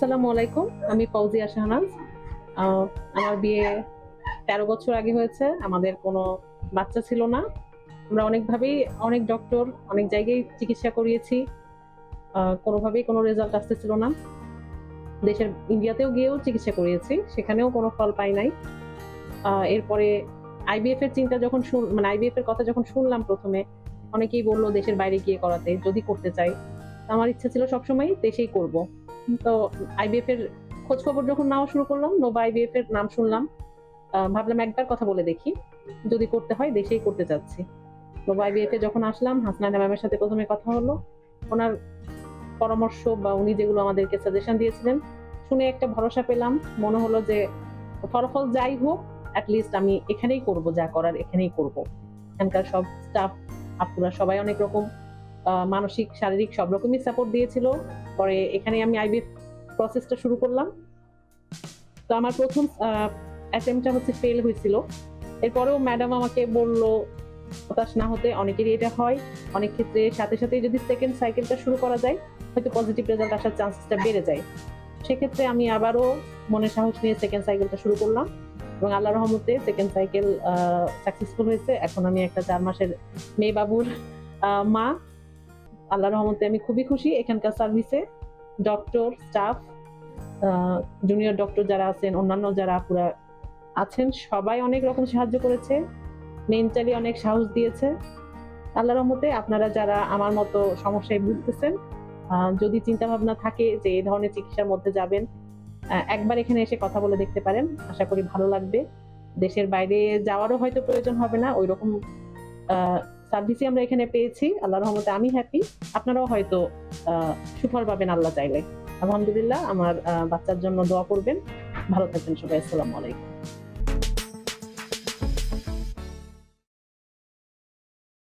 আসসালামু আলাইকুম। আমি ফৌজিয়া শাহনাজ। আমার বিয়ে ১৩ বছর আগে হয়েছে। আমাদের কোনো বাচ্চা ছিল না। আমরা অনেকভাবেই অনেক ডক্টর, অনেক জায়গায় চিকিৎসা করিয়েছি। কোনোভাবেই কোনো রেজাল্ট আসতেছিল না। দেশের ইন্ডিয়াতেও গিয়েও চিকিৎসা করিয়েছি। সেখানেও কোনো ফল পাই নাই। এরপরে আইভিএফ এর চিন্তা যখন মানে আইভিএফ এর কথা যখন শুনলাম ১ম এ অনেকেই বলল দেশের বাইরে গিয়ে করাতে যদি করতে চাই। তো আমার ইচ্ছা ছিল সবসময় দেশেই করব। তো আইভিএফ এর খোঁজ খবর যখন নেওয়া শুরু করলাম, নোভা আইভিএফ এর নাম শুনলাম। ভাবলাম একবার কথা বলে দেখি। যদি করতে হয় দেশেই করতে চাচ্ছি। নোভা আইভিএফ এ যখন আসলাম হাসনাইনা ম্যামের সাথে ১ম এ কথা হলো। উনার পরামর্শ বা উনি যেগুলো আমাদেরকে সাজেশন দিয়েছিলেন শুনে একটা ভরসা পেলাম। মনে হলো যে ফলাফল যাই হোক এট লিস্ট আমি এখানেই করব, যা করার এখানেই করব। এখানকার সব স্টাফ আপুরা সবাই অনেক রকম মানসিক, শারীরিক সব রকমই সাপোর্ট দিয়েছিল। পরে এখানে আমি আইভিএফ প্রসেসটা শুরু করলাম। তো আমার ১ম অ্যাটেম্পটটা হচ্ছে ফেল হয়েছিল। এরপরেও ম্যাডাম আমাকে বলল হতাশ না হতে, অনেকেরই এটা হয়। অনেক ক্ষেত্রে সাথে সাথেই যদি সেকেন্ড সাইকেলটা শুরু করা যায়, হয়তো পজিটিভ রেজাল্ট আসার চান্সেসটা বেড়ে যায়। সেক্ষেত্রে আমি আবারও মনে সাহস নিয়ে সেকেন্ড সাইকেলটা শুরু করলাম এবং আল্লাহর রহমতে সেকেন্ড সাইকেল সাকসেসফুল হয়েছে। এখন আমি একটা ৪ মাসের মেয়ে বাবুর মা। আল্লাহর রহমতে আমি খুবই খুশি। এখানকার সার্ভিসে ডক্টর, স্টাফ, জুনিয়র ডক্টর যারা আছেন, অন্যান্য যারা আপুরা আছেন সবাই অনেক রকম সাহায্য করেছে। মেন্টালি অনেক সাহস দিয়েছে। আল্লাহর রহমতে আপনারা যারা আমার মতো সমস্যায় ভুগতেছেন, যদি চিন্তা ভাবনা থাকে যে এই ধরনের চিকিৎসার মধ্যে যাবেন, একবার এখানে এসে কথা বলে দেখতে পারেন। আশা করি ভালো লাগবে। দেশের বাইরে যাওয়ারও হয়তো প্রয়োজন হবে না। ঐরকম আ সার্ভিসই আমরা এখানে পেয়েছি। আল্লাহর রহমতে আমি হ্যাপি। আপনারাও হয়তো আ সুফল পাবেন আল্লাহ চাইলে। আলহামদুলিল্লাহ আমার বাচ্চার জন্য দোয়া করবেন। ভালো থাকবেন সবাই। আসসালামু আলাইকুম।